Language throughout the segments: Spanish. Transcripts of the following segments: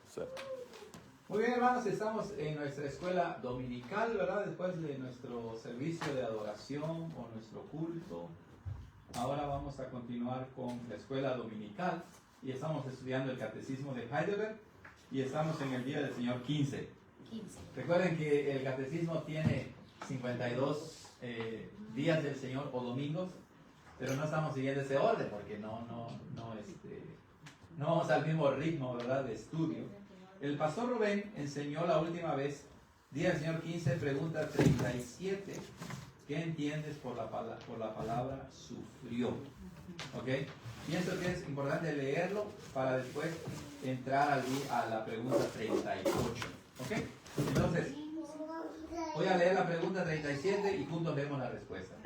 Sí. Muy bien, hermanos, estamos en nuestra escuela dominical, ¿verdad? Después de nuestro servicio de adoración o nuestro culto. Ahora vamos a continuar con la escuela dominical y estamos estudiando el Catecismo de Heidelberg y estamos en el Día del Señor 15. Recuerden que el Catecismo tiene 52 días del Señor o domingos, pero no estamos siguiendo ese orden porque no vamos al mismo ritmo, ¿verdad?, de estudio. El pastor Rubén enseñó la última vez, Día del Señor 15, pregunta 37. ¿Qué entiendes por la palabra sufrió? ¿Ok? Pienso que es importante leerlo para después entrar a la pregunta 38. ¿Ok? Entonces, voy a leer la pregunta 37 y juntos vemos la respuesta.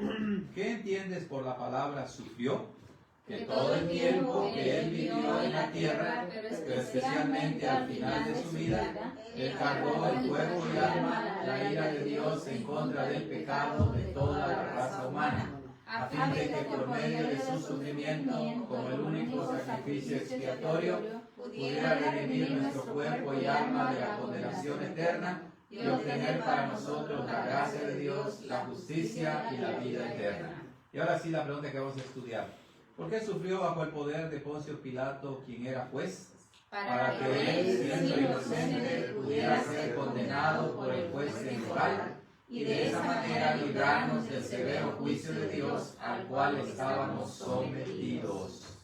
¿Qué entiendes por la palabra sufrió? Que todo el tiempo que él vivió en la tierra, pero especialmente al final de su vida, él cargó el cuerpo y alma la ira de Dios en contra del pecado de toda la raza humana, a fin de que por medio de su sufrimiento, como el único sacrificio expiatorio, pudiera redimir nuestro cuerpo y alma de la condenación eterna y obtener para nosotros la gracia de Dios, la justicia y la vida eterna. Y ahora sí la pregunta que vamos a estudiar. ¿Por qué sufrió bajo el poder de Poncio Pilato, quien era juez? Para que él, siendo inocente, pudiera ser condenado por el juez temporal y de esa manera librarnos del severo juicio de Dios al cual estábamos sometidos.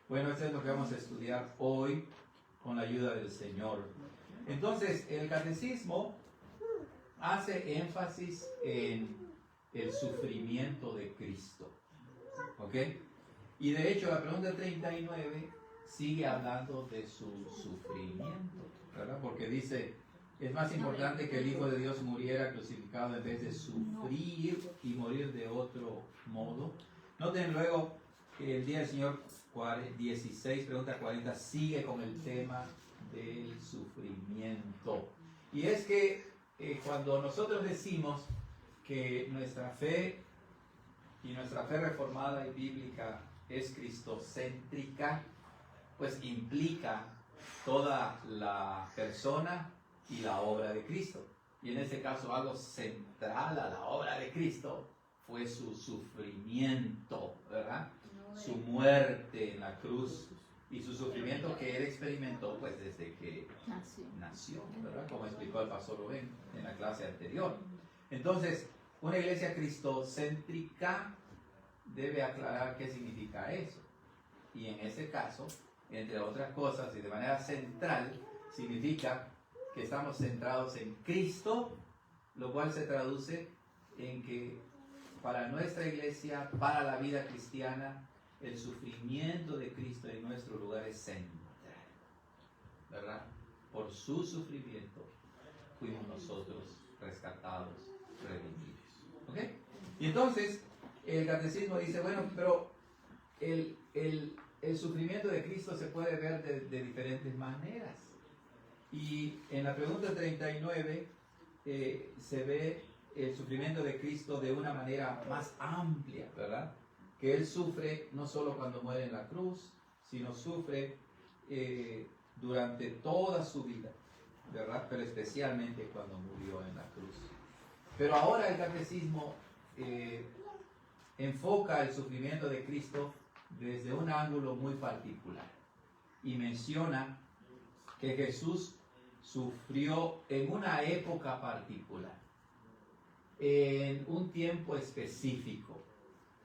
Bueno, esto es lo que vamos a estudiar hoy con la ayuda del Señor. Entonces, el catecismo hace énfasis en el sufrimiento de Cristo. ¿Ok? Y de hecho, la pregunta 39 sigue hablando de su sufrimiento, ¿verdad? Porque dice, es más importante que el Hijo de Dios muriera crucificado en vez de sufrir y morir de otro modo. Noten luego que el Día del Señor 16, pregunta 40, sigue con el tema del sufrimiento. Y es que cuando nosotros decimos que nuestra fe y nuestra fe reformada y bíblica es cristocéntrica, pues implica toda la persona y la obra de Cristo. Y en este caso algo central a la obra de Cristo fue su sufrimiento, ¿verdad? Su muerte en la cruz y su sufrimiento que él experimentó pues desde que nació, ¿verdad? Como explicó el pastor Rubén en la clase anterior. Entonces, una iglesia cristocéntrica debe aclarar qué significa eso. Y en ese caso, entre otras cosas y de manera central, significa que estamos centrados en Cristo, lo cual se traduce en que para nuestra iglesia, para la vida cristiana, el sufrimiento de Cristo en nuestro lugar es central, ¿verdad? Por su sufrimiento fuimos nosotros rescatados, redimidos. ¿Ok? Y entonces, el catecismo dice, bueno, pero el sufrimiento de Cristo se puede ver de diferentes maneras. Y en la pregunta 39 se ve el sufrimiento de Cristo de una manera más amplia, ¿verdad? Que Él sufre no solo cuando muere en la cruz, sino sufre durante toda su vida, ¿verdad? Pero especialmente cuando murió en la cruz. Pero ahora el catecismo enfoca el sufrimiento de Cristo desde un ángulo muy particular y menciona que Jesús sufrió en una época particular, en un tiempo específico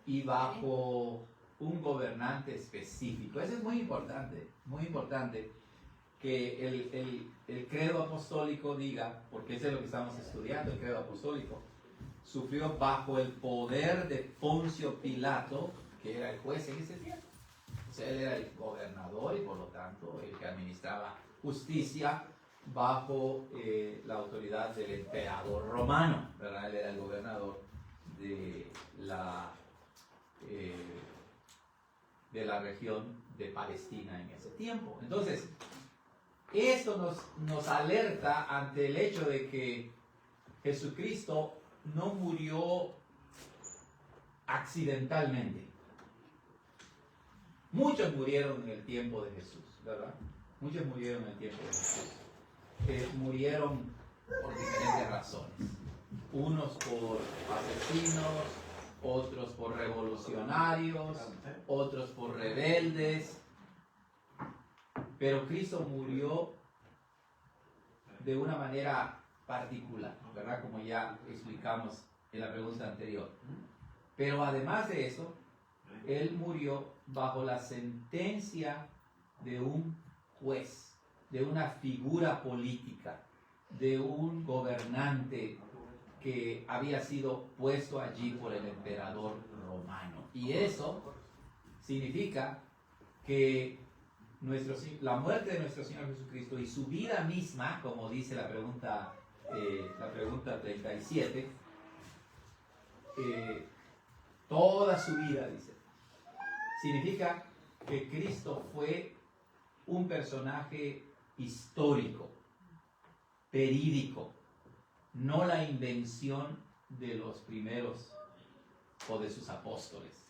y bajo un gobernante específico. Eso es muy importante que el credo apostólico diga, porque eso es lo que estamos estudiando, el credo apostólico. Sufrió bajo el poder de Poncio Pilato, que era el juez en ese tiempo. O sea, él era el gobernador y por lo tanto el que administraba justicia bajo la autoridad del emperador romano, ¿verdad? Él era el gobernador de la región de Palestina en ese tiempo. Entonces, esto nos alerta ante el hecho de que Jesucristo no murió accidentalmente. Muchos murieron en el tiempo de Jesús, ¿verdad? Muchos murieron en el tiempo de Jesús. murieron por diferentes razones. Unos por asesinos, otros por revolucionarios, otros por rebeldes. Pero Cristo murió de una manera particular, ¿verdad? Como ya explicamos en la pregunta anterior. Pero además de eso, Él murió bajo la sentencia de un juez, de una figura política, de un gobernante que había sido puesto allí por el emperador romano. Y eso significa que la muerte de nuestro Señor Jesucristo y su vida misma, como dice la pregunta 37, toda su vida, dice, significa que Cristo fue un personaje histórico, verídico, no la invención de los primeros o de sus apóstoles,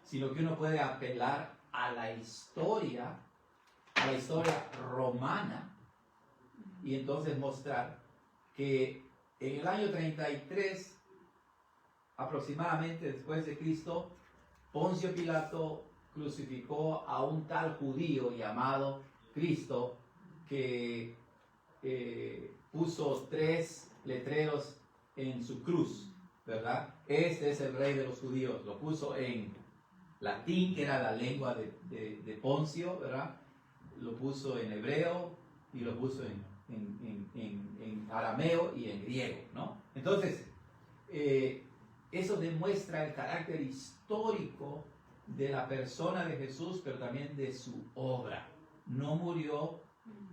sino que uno puede apelar a la historia romana, y entonces mostrar que en el año 33 aproximadamente después de Cristo, Poncio Pilato crucificó a un tal judío llamado Cristo, que puso 3 letreros en su cruz, ¿verdad? Este es el rey de los judíos. Lo puso en latín, que era la lengua de Poncio, ¿verdad? Lo puso en hebreo y lo puso en arameo y en griego, ¿no? Entonces, eso demuestra el carácter histórico de la persona de Jesús, pero también de su obra. No murió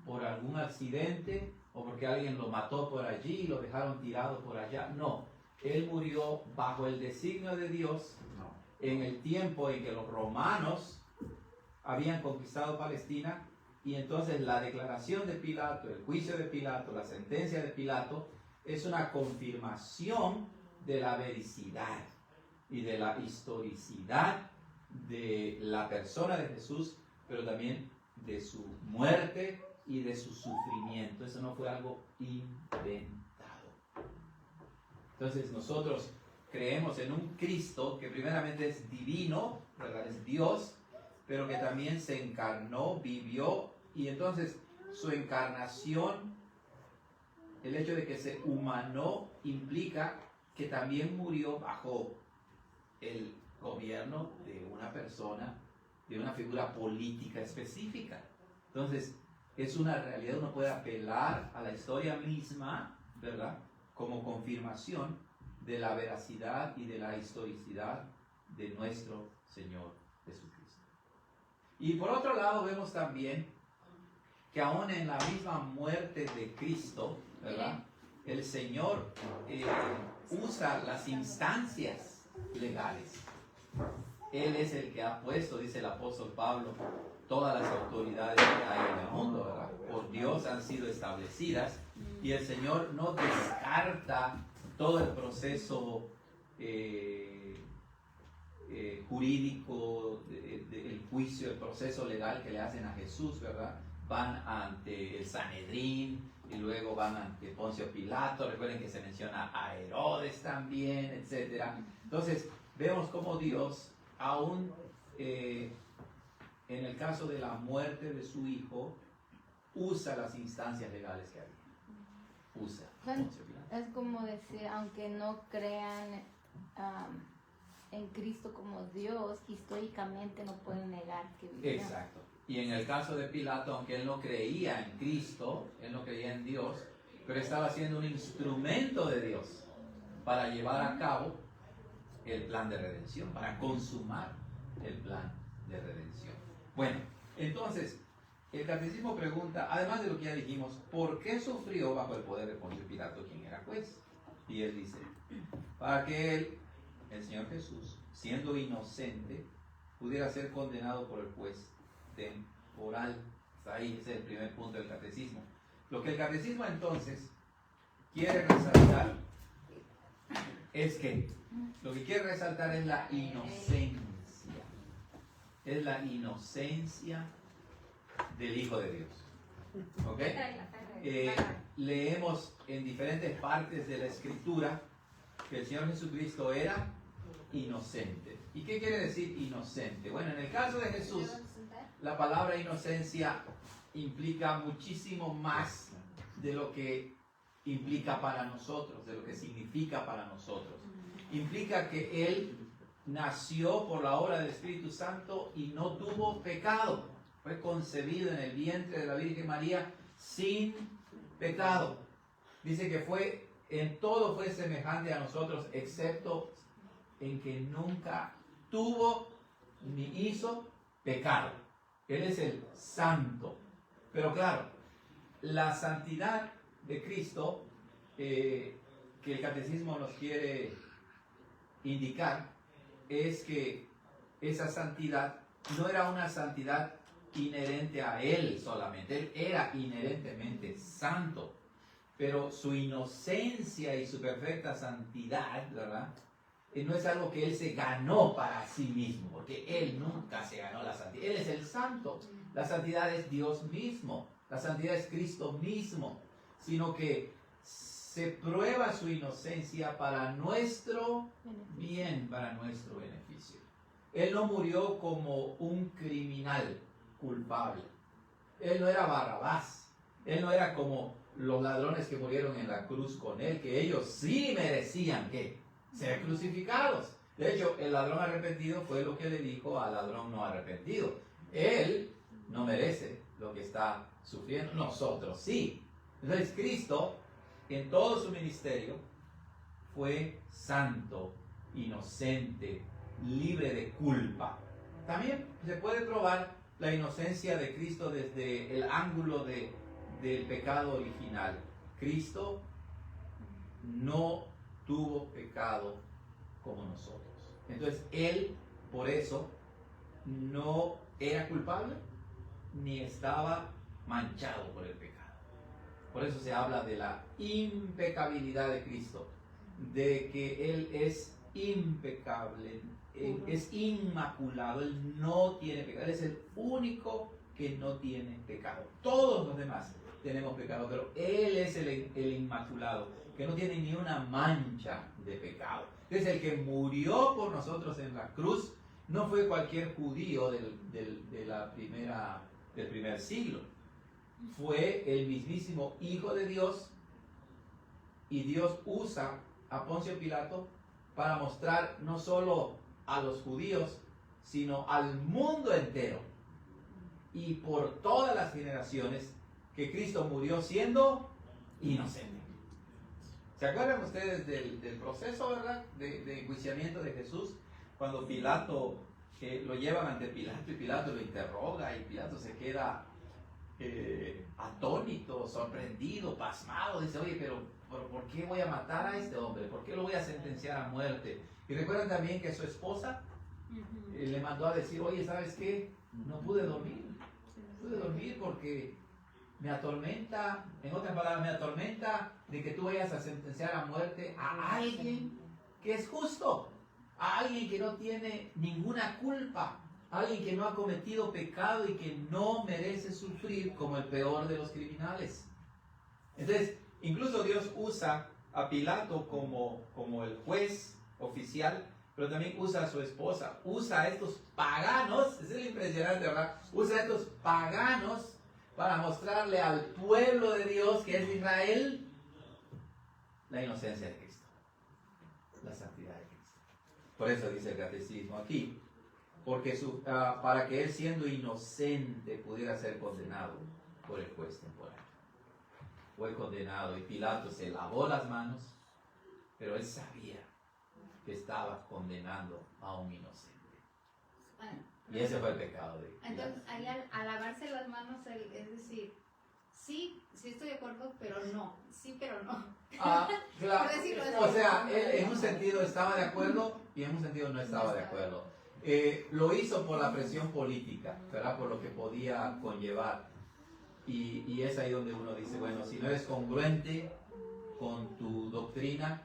por algún accidente o porque alguien lo mató por allí y lo dejaron tirado por allá. No, Él murió bajo el designio de Dios en el tiempo en que los romanos habían conquistado Palestina, y entonces la declaración de Pilato, el juicio de Pilato, la sentencia de Pilato, es una confirmación de la vericidad y de la historicidad de la persona de Jesús, pero también de su muerte y de su sufrimiento. Eso no fue algo inventado. Entonces nosotros creemos en un Cristo que primeramente es divino, ¿verdad? Es Dios, pero que también se encarnó, vivió, y entonces su encarnación, el hecho de que se humanó, implica que también murió bajo el gobierno de una persona, de una figura política específica. Entonces, es una realidad, uno puede apelar a la historia misma, ¿verdad?, como confirmación de la veracidad y de la historicidad de nuestro Señor Jesucristo. Y por otro lado, vemos también que aún en la misma muerte de Cristo, ¿verdad?, el Señor usa las instancias legales. Él es el que ha puesto, dice el apóstol Pablo, todas las autoridades que hay en el mundo, ¿verdad?, por Dios han sido establecidas, y el Señor no descarta todo el proceso jurídico, el juicio, el proceso legal que le hacen a Jesús, ¿verdad? Van ante el Sanedrín y luego van ante Poncio Pilato. Recuerden que se menciona a Herodes también, etc. Entonces, vemos cómo Dios, aún en el caso de la muerte de su hijo, usa las instancias legales que había. Usa. Es como decir, aunque no crean en Cristo como Dios, históricamente no pueden negar que vivió. Exacto. Y en el caso de Pilato, aunque él no creía en Cristo, él no creía en Dios, pero estaba siendo un instrumento de Dios para llevar a cabo el plan de redención, para consumar el plan de redención. Bueno, entonces, el catecismo pregunta, además de lo que ya dijimos, ¿por qué sufrió bajo el poder de Poncio Pilato, quien era juez? Y él dice, para que él, el Señor Jesús, siendo inocente, pudiera ser condenado por el juez temporal. Hasta ahí, ese es el primer punto del catecismo. Lo que el catecismo entonces quiere resaltar es que lo que quiere resaltar es la inocencia. Es la inocencia del Hijo de Dios. ¿Ok? Leemos en diferentes partes de la Escritura que el Señor Jesucristo era inocente. ¿Y qué quiere decir inocente? Bueno, en el caso de Jesús, la palabra inocencia implica muchísimo más de lo que implica para nosotros, de lo que significa para nosotros. Implica que Él nació por la obra del Espíritu Santo y no tuvo pecado. Fue concebido en el vientre de la Virgen María sin pecado. Dice que en todo fue semejante a nosotros, excepto en que nunca tuvo ni hizo pecado. Él es el santo. Pero claro, la santidad de Cristo que el catecismo nos quiere indicar es que esa santidad no era una santidad inherente a Él solamente. Él era inherentemente santo, pero su inocencia y su perfecta santidad, ¿verdad? No es algo que Él se ganó para sí mismo, porque Él nunca se ganó la santidad. Él es el santo. La santidad es Dios mismo. La santidad es Cristo mismo. Sino que se prueba su inocencia para nuestro bien, para nuestro beneficio. Él no murió como un criminal culpable. Él no era Barrabás. Él no era como los ladrones que murieron en la cruz con Él, que ellos sí merecían ¿qué? Ser crucificados. De hecho, el ladrón arrepentido fue lo que le dijo al ladrón no arrepentido. Él no merece lo que está sufriendo, nosotros sí. Entonces Cristo, en todo su ministerio, fue santo, inocente, libre de culpa. También se puede probar la inocencia de Cristo desde el ángulo del pecado original. Cristo no tuvo pecado como nosotros. Entonces Él, por eso, no era culpable ni estaba manchado por el pecado. Por eso se habla de la impecabilidad de Cristo, de que Él es impecable, es inmaculado, Él no tiene pecado, Él es el único que no tiene pecado. Todos los demás tenemos pecado, pero Él es el inmaculado, que no tiene ni una mancha de pecado. Entonces el que murió por nosotros en la cruz no fue cualquier judío del primer siglo. Fue el mismísimo Hijo de Dios, y Dios usa a Poncio Pilato para mostrar no solo a los judíos, sino al mundo entero y por todas las generaciones que Cristo murió siendo inocente. ¿Se acuerdan ustedes del proceso, verdad, de enjuiciamiento de Jesús? Cuando Pilato lo llevan ante Pilato y Pilato lo interroga y Pilato se queda atónito, sorprendido, pasmado. Dice, oye, pero ¿por qué voy a matar a este hombre? ¿Por qué lo voy a sentenciar a muerte? Y recuerdan también que su esposa le mandó a decir, oye, ¿sabes qué? No pude dormir. Pude dormir porque me atormenta, en otras palabras, me atormenta de que tú vayas a sentenciar a muerte a alguien que es justo, a alguien que no tiene ninguna culpa, a alguien que no ha cometido pecado y que no merece sufrir como el peor de los criminales. Entonces, incluso Dios usa a Pilato como el juez oficial, pero también usa a su esposa, usa a estos paganos, es el impresionante, ¿verdad? Usa a estos paganos para mostrarle al pueblo de Dios, que es Israel, la inocencia de Cristo, la santidad de Cristo. Por eso dice el catecismo aquí, porque para que él, siendo inocente, pudiera ser condenado por el juez temporal. Fue condenado y Pilato se lavó las manos, pero él sabía que estaba condenando a un inocente. Y ese fue el pecado de Pilato. Entonces, ahí al lavarse las manos, es decir, sí estoy de acuerdo, pero no. Sí, pero no. Claro. Por decirlo así. O sea, él en un sentido estaba de acuerdo y en un sentido no estaba de acuerdo. Lo hizo por la presión política, ¿verdad? Por lo que podía conllevar. Y es ahí donde uno dice, bueno, si no eres congruente con tu doctrina,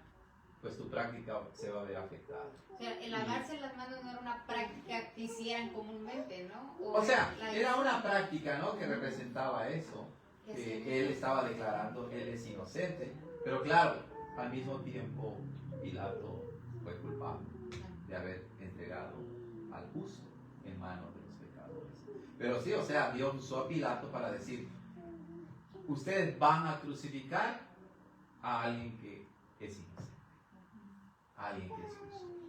pues tu práctica se va a ver afectada. O sea, el lavarse las manos no era una práctica que hicieran comúnmente, ¿no? O sea, era una práctica, ¿no?, que representaba eso. él estaba declarando, él es inocente. Pero claro, al mismo tiempo, Pilato fue culpable de haber entregado al justo en manos de los pecadores. Pero sí, o sea, Dios usó a Pilato para decir, ustedes van a crucificar a alguien que es inocente, a alguien que es justo.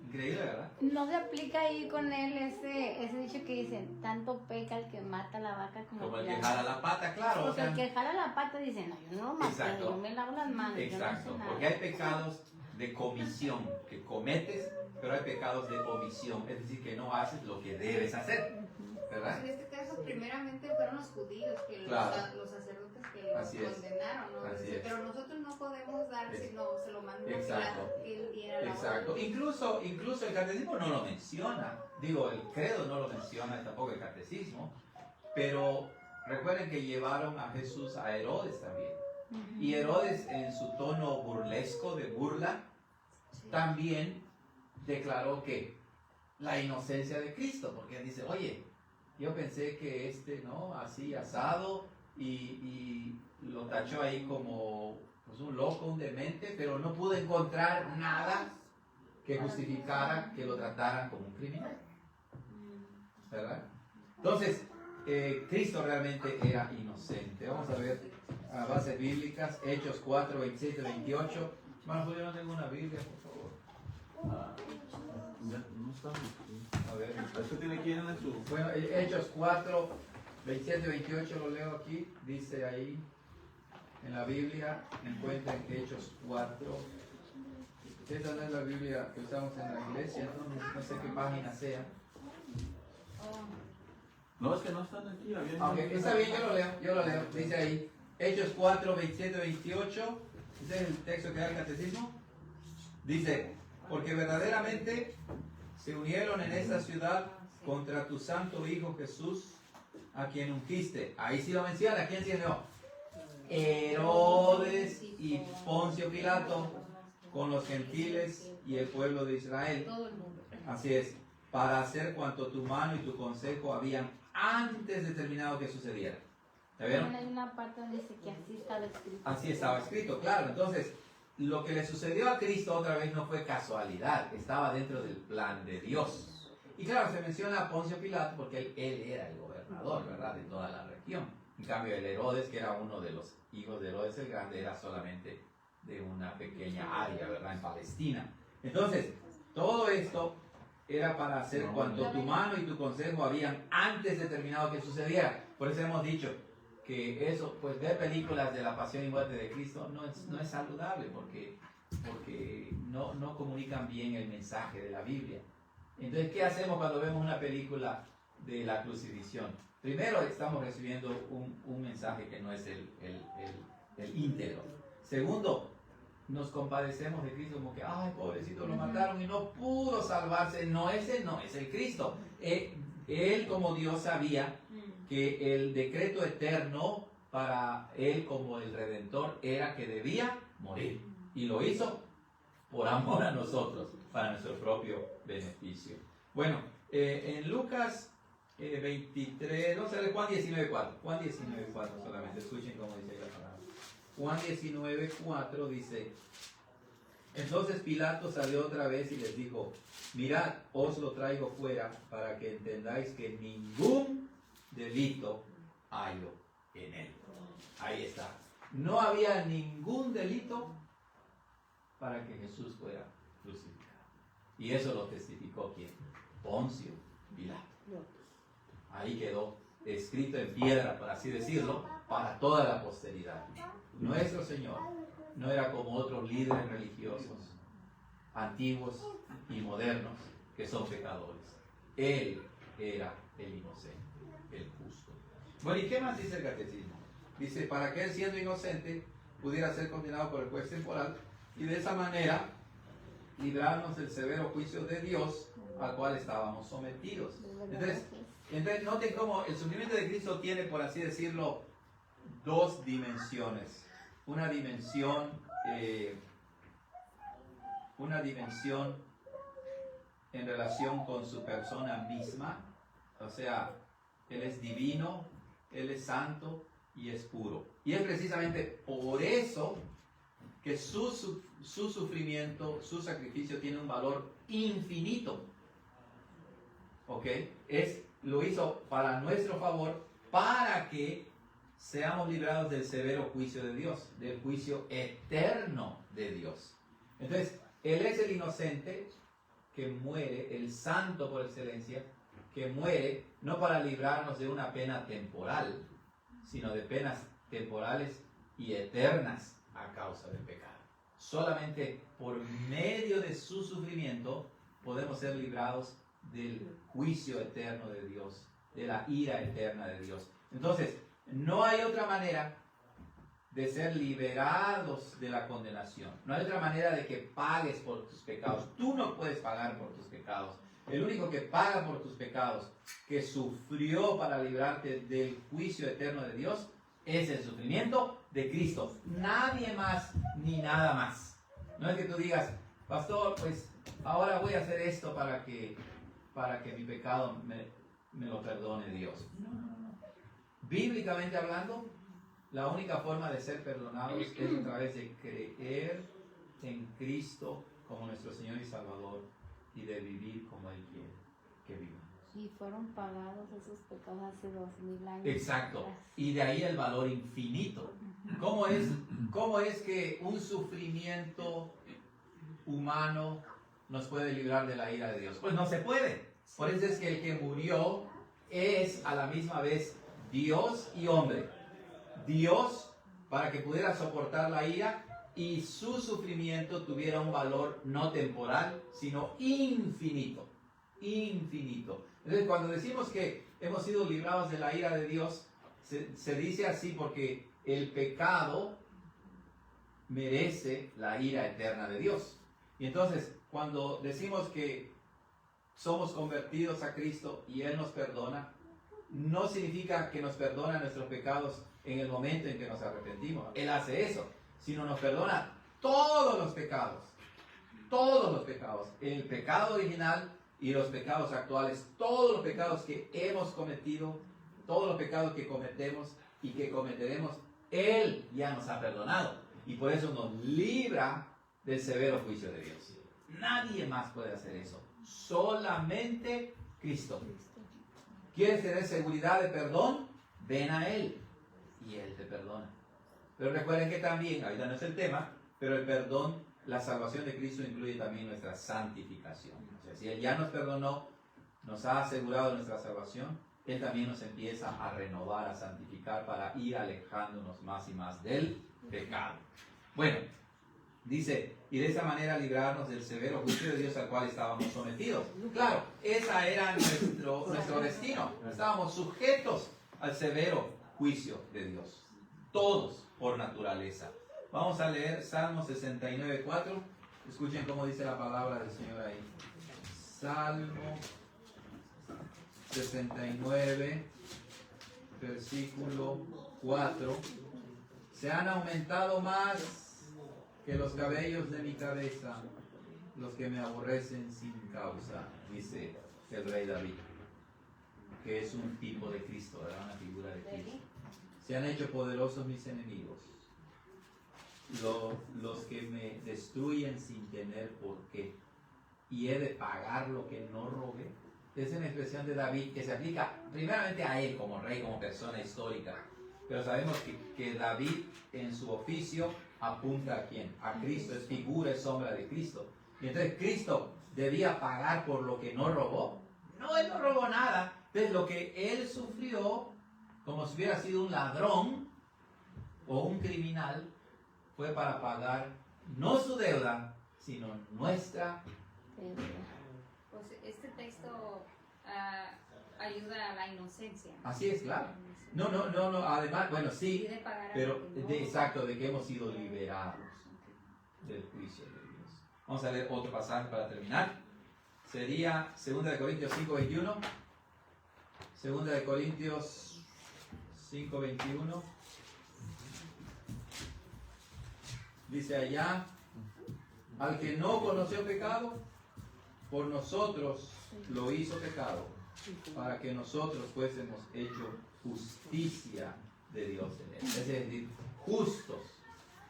Increíble, ¿verdad? No se aplica ahí con él ese dicho que dicen, tanto peca el que mata la vaca Como el la- que jala la pata, claro. Porque o sea, el que jala la pata dice, no, yo no lo maté, Exacto. yo me lavo las manos, Exacto, yo no sé porque nada. hay pecados de comisión que cometes, pero hay pecados de omisión, es decir, que no haces lo que debes hacer, ¿verdad? En este caso, primeramente fueron los judíos, que Claro. los sacerdotes que Así los es. condenaron, ¿no? Así es. Pero nosotros no podemos dar, Es- sino se lo mandó Exacto. Pilato, que él diera la Exacto, orden. incluso el catecismo no lo menciona, digo, el credo no lo menciona, tampoco el catecismo, pero recuerden que llevaron a Jesús a Herodes también, y Herodes en su tono burlesco de burla, Sí. también declaró que la inocencia de Cristo, porque él dice, oye, yo pensé que ¿no? Así asado, y lo tachó ahí como pues, un loco, un demente, pero no pudo encontrar nada que justificara que lo trataran como un criminal, ¿verdad? Entonces, Cristo realmente era inocente. Vamos a ver a bases bíblicas, Hechos 4, 27, 28. Hermano Julio, no tengo una Biblia, por favor. No está aquí. A ver. Esto tiene que ir en su. Bueno, Hechos 4, 27, 28 lo leo aquí. Dice ahí en la Biblia, encuentren Hechos 4. Esta no es la Biblia que usamos en la iglesia, no sé qué página sea. No, es que no están aquí. Ok, está bien, yo lo leo. Dice ahí, Hechos 4, 27, 28. Ese es el texto que da el catecismo. Dice, porque verdaderamente se unieron en esta ciudad contra tu santo Hijo Jesús, a quien ungiste. Ahí sí lo menciona, ¿quién se unió? Herodes y Poncio Pilato, con los gentiles y el pueblo de Israel. Todo el mundo. Así es, para hacer cuanto tu mano y tu consejo habían antes determinado que sucediera. ¿Ya vieron? Hay una parte donde dice que así estaba escrito. Así estaba escrito, claro. Entonces, lo que le sucedió a Cristo otra vez no fue casualidad, estaba dentro del plan de Dios. Y claro, se menciona a Poncio Pilato porque él era el gobernador, ¿verdad?, de toda la región. En cambio, el Herodes, que era uno de los hijos de Herodes el Grande, era solamente de una pequeña área, ¿verdad?, en Palestina. Entonces, todo esto era para hacer cuanto tu mano y tu consejo habían antes determinado que sucediera. Por eso hemos dicho que eso, pues ver películas de la pasión y muerte de Cristo no es saludable porque no comunican bien el mensaje de la Biblia. Entonces, ¿qué hacemos cuando vemos una película de la crucifixión? Primero, estamos recibiendo un mensaje que no es el íntegro. Segundo, nos compadecemos de Cristo como que, ay, pobrecito, lo mataron y no pudo salvarse. No, ese no es el Cristo. Él como Dios sabía que el decreto eterno para él como el Redentor era que debía morir. Y lo hizo por amor a nosotros, para nuestro propio beneficio. Bueno, en Lucas 23, no sé, Juan 19.4. Juan 19.4 solamente, escuchen cómo dice la palabra. Juan 19.4 dice, entonces Pilato salió otra vez y les dijo, mirad, os lo traigo fuera para que entendáis que ningún delito hallo en él. Ahí está. No había ningún delito para que Jesús fuera crucificado. Y eso lo testificó ¿quién? Poncio Pilato. Ahí quedó escrito en piedra, por así decirlo, para toda la posteridad. Nuestro Señor no era como otros líderes religiosos, antiguos y modernos, que son pecadores. Él era el inocente, el justo. Bueno, ¿y qué más dice el catecismo? Dice, para que él siendo inocente pudiera ser condenado por el juez temporal y de esa manera librarnos del severo juicio de Dios al cual estábamos sometidos. Entonces noten cómo el sufrimiento de Cristo tiene, por así decirlo, dos dimensiones. Una dimensión en relación con su persona misma, o sea, Él es divino, Él es santo y es puro. Y es precisamente por eso que su sufrimiento, su sacrificio tiene un valor infinito. ¿Ok? Lo hizo para nuestro favor, para que seamos librados del severo juicio de Dios, del juicio eterno de Dios. Entonces, Él es el inocente que muere, el santo por excelencia, que muere no para librarnos de una pena temporal, sino de penas temporales y eternas a causa del pecado. Solamente por medio de su sufrimiento podemos ser librados del juicio eterno de Dios, de la ira eterna de Dios. Entonces, no hay otra manera de ser liberados de la condenación. No hay otra manera de que pagues por tus pecados. Tú no puedes pagar por tus pecados. El único que paga por tus pecados, que sufrió para librarte del juicio eterno de Dios, es el sufrimiento de Cristo. Nadie más ni nada más. No es que tú digas, pastor, pues ahora voy a hacer esto para que mi pecado me lo perdone Dios. No. Bíblicamente hablando, la única forma de ser perdonados es a través de creer en Cristo como nuestro Señor y Salvador y de vivir como Él quiere que vivamos. Y fueron pagados esos pecados hace 2000 años. Exacto. Y de ahí el valor infinito. ¿Cómo es que un sufrimiento humano nos puede librar de la ira de Dios? Pues no se puede. Por eso es que el que murió es a la misma vez Dios y hombre. Dios para que pudiera soportar la ira y su sufrimiento tuviera un valor no temporal, sino infinito. Infinito. Entonces, cuando decimos que hemos sido librados de la ira de Dios, se dice así porque el pecado merece la ira eterna de Dios. Y entonces, cuando decimos que somos convertidos a Cristo y Él nos perdona, no significa que nos perdona nuestros pecados en el momento en que nos arrepentimos. Él hace eso, sino nos perdona todos los pecados. Todos los pecados. El pecado original y los pecados actuales. Todos los pecados que hemos cometido, todos los pecados que cometemos y que cometeremos, Él ya nos ha perdonado. Y por eso nos libra del severo juicio de Dios. Nadie más puede hacer eso. Solamente Cristo. ¿Quieres tener seguridad de perdón? Ven a Él y Él te perdona. Pero recuerden que también, ahorita no es el tema, pero el perdón, la salvación de Cristo incluye también nuestra santificación. O sea, si Él ya nos perdonó, nos ha asegurado nuestra salvación, Él también nos empieza a renovar, a santificar para ir alejándonos más y más del pecado. Bueno, dice, y de esa manera librarnos del severo juicio de Dios al cual estábamos sometidos. Claro, ese era nuestro destino. Estábamos sujetos al severo juicio de Dios. Todos por naturaleza. Vamos a leer Salmo 69:4. Escuchen cómo dice la palabra del Señor ahí. Salmo 69, versículo 4. Se han aumentado más que los cabellos de mi cabeza, los que me aborrecen sin causa, dice el rey David, que es un tipo de Cristo, ¿verdad? Una figura de Cristo. Se han hecho poderosos mis enemigos, los que me destruyen sin tener por qué, y he de pagar lo que no robé. Es una expresión de David que se aplica primeramente a él como rey, como persona histórica, pero sabemos que David en su oficio apunta a quién, a Cristo, es figura, es sombra de Cristo. Y entonces Cristo debía pagar por lo que no robó. No, Él no robó nada. Entonces lo que Él sufrió, como si hubiera sido un ladrón o un criminal, fue para pagar no su deuda, sino nuestra deuda. Pues este texto ayuda a la inocencia. Así es, claro. No, además, bueno, sí, pero exacto, de que hemos sido liberados del juicio de Dios. Vamos a leer otro pasaje para terminar. Sería 2 Corintios 5:21. 2 Corintios 5:21. Dice allá, al que no conoció pecado, por nosotros lo hizo pecado, para que nosotros fuésemos hecho justicia de Dios en él. Es decir, justos,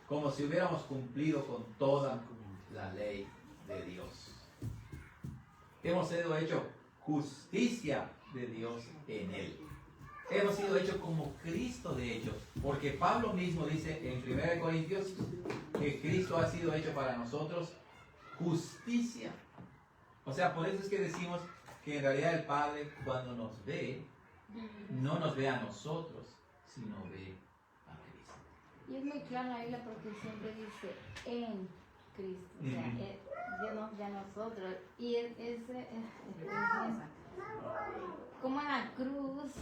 como si hubiéramos cumplido con toda la ley de Dios. Hemos sido hechos justicia de Dios en él. Hemos sido hechos como Cristo de hecho, porque Pablo mismo dice en 1 Corintios que Cristo ha sido hecho para nosotros justicia. O sea, por eso es que decimos que en realidad el Padre cuando nos ve, no nos ve a nosotros, sino ve a Cristo. Y es muy clara la Biblia porque siempre dice en Cristo, o sea, ya no de nosotros. Y es como en la cruz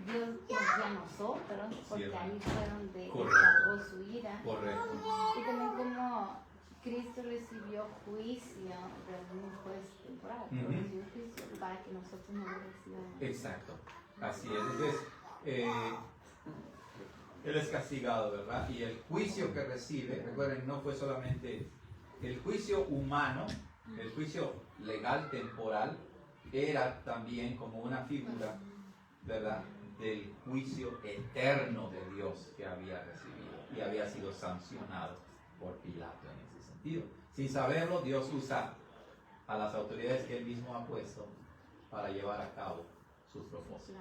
Dios nos dio a nosotros, porque Cierto. ahí fue donde Correcto. sacó su ira. Correcto. Y también como Cristo recibió juicio de un juez temporal, Ujú. recibió juicio para que nosotros no lo recibamos. Exacto. Así es. Entonces, él es castigado, ¿verdad? Y el juicio que recibe, recuerden, no fue solamente el juicio humano, el juicio legal temporal, era también como una figura, ¿verdad?, del juicio eterno de Dios que había recibido y había sido sancionado por Pilato en ese sentido. Sin saberlo, Dios usa a las autoridades que él mismo ha puesto para llevar a cabo sus propósitos,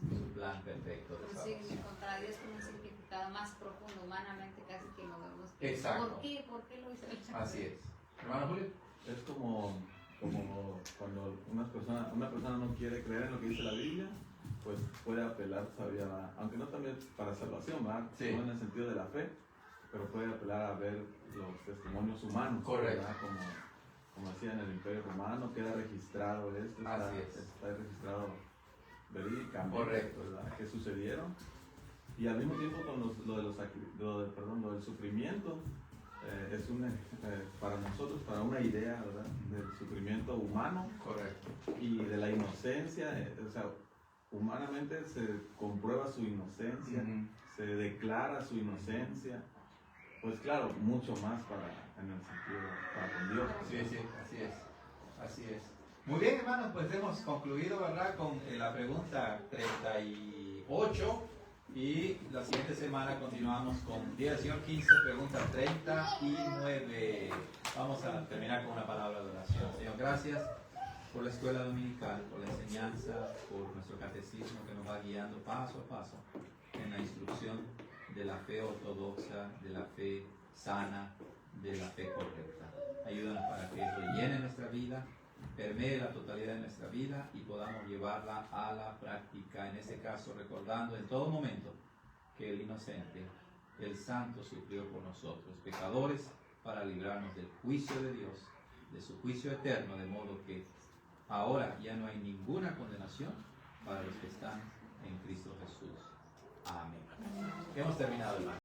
su plan perfecto de salvación. Contra Dios con un significado más profundo, humanamente casi que lo vemos. Exacto. ¿Por qué? ¿Por qué lo hizo? Así es. Hermano Julio. Es como cuando una persona no quiere creer en lo que dice la Biblia, pues puede apelar todavía, aunque no también para salvación, ¿verdad? Sí. No en el sentido de la fe, pero puede apelar a ver los testimonios humanos. Correcto. ¿Verdad? Como decía en el Imperio Romano, queda registrado esto, Así es. está registrado verídicamente, Correcto. ¿verdad? Que sucedieron. Y al mismo tiempo con lo del sufrimiento, es para nosotros, para una idea, ¿verdad?, del sufrimiento humano. Correcto. Y de la inocencia, o sea, humanamente se comprueba su inocencia, se declara su inocencia, pues claro, mucho más en el sentido para con Dios. Sí, sí, así es. Así es. Muy bien, hermanos, pues hemos concluido, ¿verdad?, con la pregunta 38 y la siguiente semana continuamos con Día del Señor 15, pregunta 39. Vamos a terminar con una palabra de oración. Señor, gracias por la escuela dominical, por la enseñanza, por nuestro catecismo que nos va guiando paso a paso en la instrucción de la fe ortodoxa, de la fe sana, de la fe correcta. Ayúdanos para que eso llene nuestra vida, permee la totalidad de nuestra vida y podamos llevarla a la práctica, en este caso recordando en todo momento que el inocente, el santo, sufrió por nosotros, pecadores, para librarnos del juicio de Dios, de su juicio eterno, de modo que ahora ya no hay ninguna condenación para los que están en Cristo Jesús. Amén. Hemos terminado, hermano.